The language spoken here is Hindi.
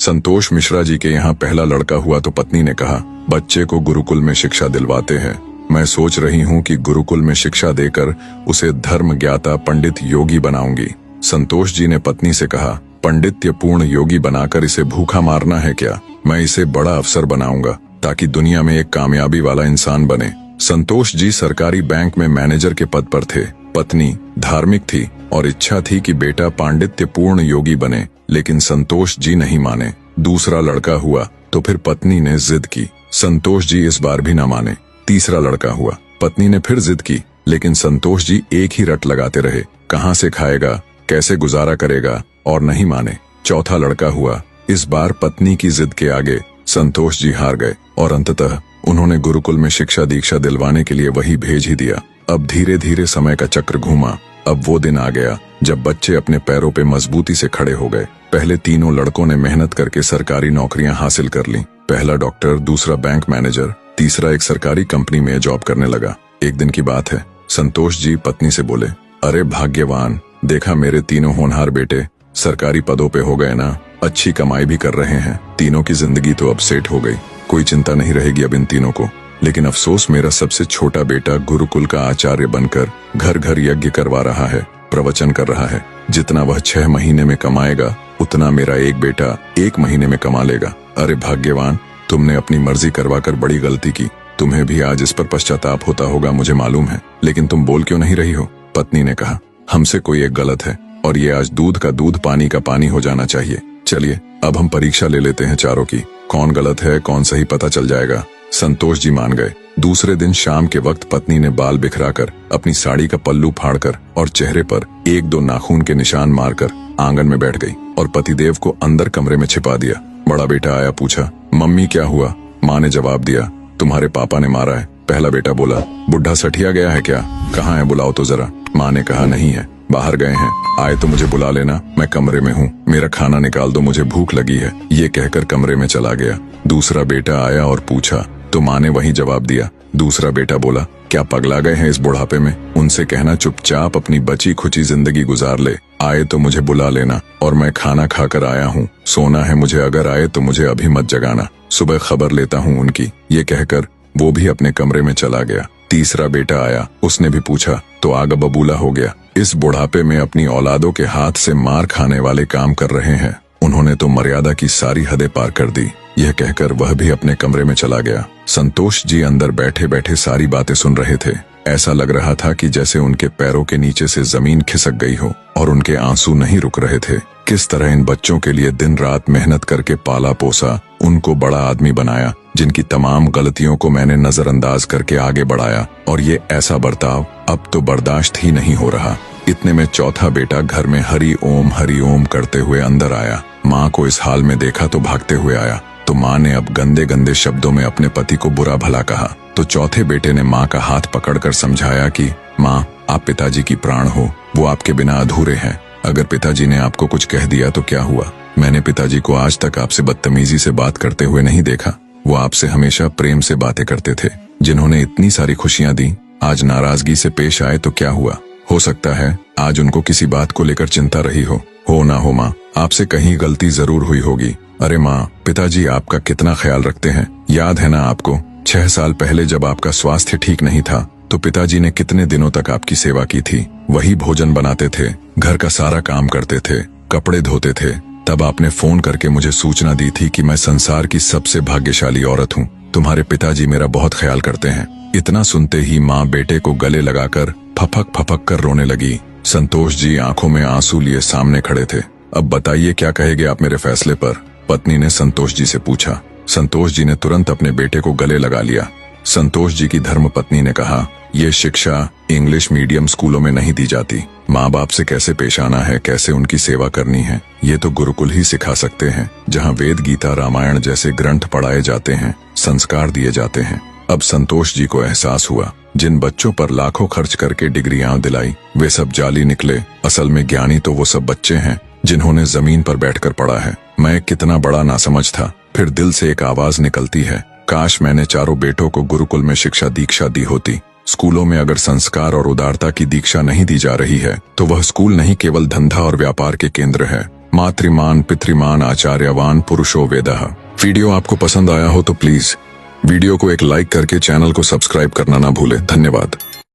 संतोष मिश्रा जी के यहाँ पहला लड़का हुआ तो पत्नी ने कहा, बच्चे को गुरुकुल में शिक्षा दिलवाते हैं। मैं सोच रही हूँ कि गुरुकुल में शिक्षा देकर उसे धर्म ज्ञाता पंडित योगी बनाऊंगी। संतोष जी ने पत्नी से कहा, पंडित्य पूर्ण योगी बनाकर इसे भूखा मारना है क्या? मैं इसे बड़ा अफसर बनाऊंगा ताकि दुनिया में एक कामयाबी वाला इंसान बने। संतोष जी सरकारी बैंक में मैनेजर के पद पर थे। पत्नी धार्मिक थी और इच्छा थी कि बेटा पांडित्य पूर्ण योगी बने, लेकिन संतोष जी नहीं माने। दूसरा लड़का हुआ तो फिर पत्नी ने जिद की। संतोष जी इस बार भी न माने। तीसरा लड़का हुआ, पत्नी ने फिर जिद की, लेकिन संतोष जी एक ही रट लगाते रहे, कहाँ से खाएगा, कैसे गुजारा करेगा, और नहीं माने। चौथा लड़का हुआ। इस बार पत्नी की जिद के आगे संतोष जी हार गए और अंततः उन्होंने गुरुकुल में शिक्षा दीक्षा दिलवाने के लिए वही भेज ही दिया। अब धीरे धीरे समय का चक्र घूमा। अब वो दिन आ गया जब बच्चे अपने पैरों पे मजबूती से खड़े हो गए। पहले तीनों लड़कों ने मेहनत करके सरकारी नौकरियां हासिल कर ली। पहला डॉक्टर, दूसरा बैंक मैनेजर, तीसरा एक सरकारी कंपनी में जॉब करने लगा। एक दिन की बात है, संतोष जी पत्नी से बोले, अरे भाग्यवान, देखा मेरे तीनों होनहार बेटे सरकारी पदों पे हो गए ना, अच्छी कमाई भी कर रहे हैं। तीनों की जिंदगी तो अब सेट हो गई, कोई चिंता नहीं रहेगी अब इन तीनों को। लेकिन अफसोस, मेरा सबसे छोटा बेटा गुरुकुल का आचार्य बनकर घर घर यज्ञ करवा रहा है, प्रवचन कर रहा है। जितना वह 6 महीने में कमाएगा उतना मेरा एक बेटा 1 महीने में कमा लेगा। अरे भाग्यवान, तुमने अपनी मर्जी करवाकर बड़ी गलती की। तुम्हें भी आज इस पर पश्चाताप होता होगा, मुझे मालूम है, लेकिन तुम बोल क्यों नहीं रही हो? पत्नी ने कहा, हमसे कोई एक गलत है और ये आज दूध का दूध पानी का पानी हो जाना चाहिए। चलिए अब हम परीक्षा ले लेते हैं चारों की, कौन गलत है कौन सही पता चल जाएगा। संतोष जी मान गए। दूसरे दिन शाम के वक्त पत्नी ने बाल बिखराकर, अपनी साड़ी का पल्लू फाड़कर और चेहरे पर 1-2 नाखून के निशान मारकर आंगन में बैठ गई और पतिदेव को अंदर कमरे में छिपा दिया। बड़ा बेटा आया, पूछा, मम्मी क्या हुआ? माँ ने जवाब दिया, तुम्हारे पापा ने मारा है। पहला बेटा बोला, बुढ़ा सठिया गया है क्या? कहाँ है, बुलाओ तो जरा। माँ ने कहा, नहीं है, बाहर गए हैं, आए तो मुझे बुला लेना, मैं कमरे में हूँ, मेरा खाना निकाल दो, मुझे भूख लगी है। ये कहकर कमरे में चला गया। दूसरा बेटा आया और पूछा तो माँ ने वही जवाब दिया। दूसरा बेटा बोला, क्या पगला गए हैं इस बुढ़ापे में? उनसे कहना चुपचाप अपनी बची खुची जिंदगी गुजार ले, आए तो मुझे बुला लेना और मैं खाना खाकर आया हूँ, सोना है मुझे, अगर आए तो मुझे अभी मत जगाना, सुबह खबर लेता हूँ उनकी। ये कहकर वो भी अपने कमरे में चला गया। तीसरा बेटा आया, उसने भी पूछा तो आगा बबूला हो गया। इस बुढ़ापे में अपनी औलादों के हाथ से मार खाने वाले काम कर रहे हैं, उन्होंने तो मर्यादा की सारी हदें पार कर दी। यह कहकर वह भी अपने कमरे में चला गया। संतोष जी अंदर बैठे बैठे सारी बातें सुन रहे थे। ऐसा लग रहा था कि जैसे उनके पैरों के नीचे से जमीन खिसक गई हो और उनके आंसू नहीं रुक रहे थे। किस तरह इन बच्चों के लिए दिन रात मेहनत करके पाला पोसा, उनको बड़ा आदमी बनाया, जिनकी तमाम गलतियों को मैंने नजरअंदाज करके आगे बढ़ाया, और ये ऐसा बर्ताव अब तो बर्दाश्त ही नहीं हो रहा। इतने में चौथा बेटा घर में हरि ओम करते हुए अंदर आया। माँ को इस हाल में देखा तो भागते हुए आया, तो माँ ने अब गंदे गंदे शब्दों में अपने पति को बुरा भला कहा। तो चौथे बेटे ने माँ का हाथ पकड़कर समझाया कि माँ, आप पिताजी की प्राण हो, वो आपके बिना अधूरे हैं। अगर पिताजी ने आपको कुछ कह दिया तो क्या हुआ? मैंने पिताजी को आज तक आपसे बदतमीजी से बात करते हुए नहीं देखा। वो आपसे हमेशा प्रेम से बातें करते थे। जिन्होंने इतनी सारी खुशियां दी, आज नाराजगी से पेश आए तो क्या हुआ? हो सकता है आज उनको किसी बात को लेकर चिंता रही हो ना हो माँ, आपसे कहीं गलती जरूर हुई होगी। अरे माँ, पिताजी आपका कितना ख्याल रखते हैं, याद है ना आपको? 6 साल पहले जब आपका स्वास्थ्य ठीक नहीं था तो पिताजी ने कितने दिनों तक आपकी सेवा की थी। वही भोजन बनाते थे, घर का सारा काम करते थे, कपड़े धोते थे। तब आपने फोन करके मुझे सूचना दी थी कि मैं संसार की सबसे भाग्यशाली औरत हूँ, तुम्हारे पिताजी मेरा बहुत ख्याल करते हैं। इतना सुनते ही माँ बेटे को गले लगाकर फपक फपक कर रोने लगी। संतोष जी आंखों में आंसू लिए सामने खड़े थे। अब बताइए, क्या कहेंगे आप मेरे फैसले पर? पत्नी ने संतोष जी से पूछा। संतोष जी ने तुरंत अपने बेटे को गले लगा लिया। संतोष जी की धर्म पत्नी ने कहा, ये शिक्षा इंग्लिश मीडियम स्कूलों में नहीं दी जाती। माँ बाप से कैसे पेश आना है, कैसे उनकी सेवा करनी है, ये तो गुरुकुल ही सिखा सकते हैं, जहाँ वेद गीता रामायण जैसे ग्रंथ पढ़ाए जाते हैं, संस्कार दिए जाते हैं। अब संतोष जी को एहसास हुआ, जिन बच्चों पर लाखों खर्च करके डिग्रियां दिलाई, वे सब जाली निकले। असल में ज्ञानी तो वो सब बच्चे हैं जिन्होंने जमीन पर बैठकर पढ़ा है। मैं कितना बड़ा नासमझ था। फिर दिल से एक आवाज निकलती है, काश मैंने चारों बेटों को गुरुकुल में शिक्षा दीक्षा दी होती। स्कूलों में अगर संस्कार और उदारता की दीक्षा नहीं दी जा रही है तो वह स्कूल नहीं, केवल धंधा और व्यापार के केंद्र है। मातृमान पितृमान आचार्यवान पुरुषो वेदः। वीडियो आपको पसंद आया हो तो प्लीज वीडियो को एक लाइक करके चैनल को सब्सक्राइब करना ना भूले। धन्यवाद।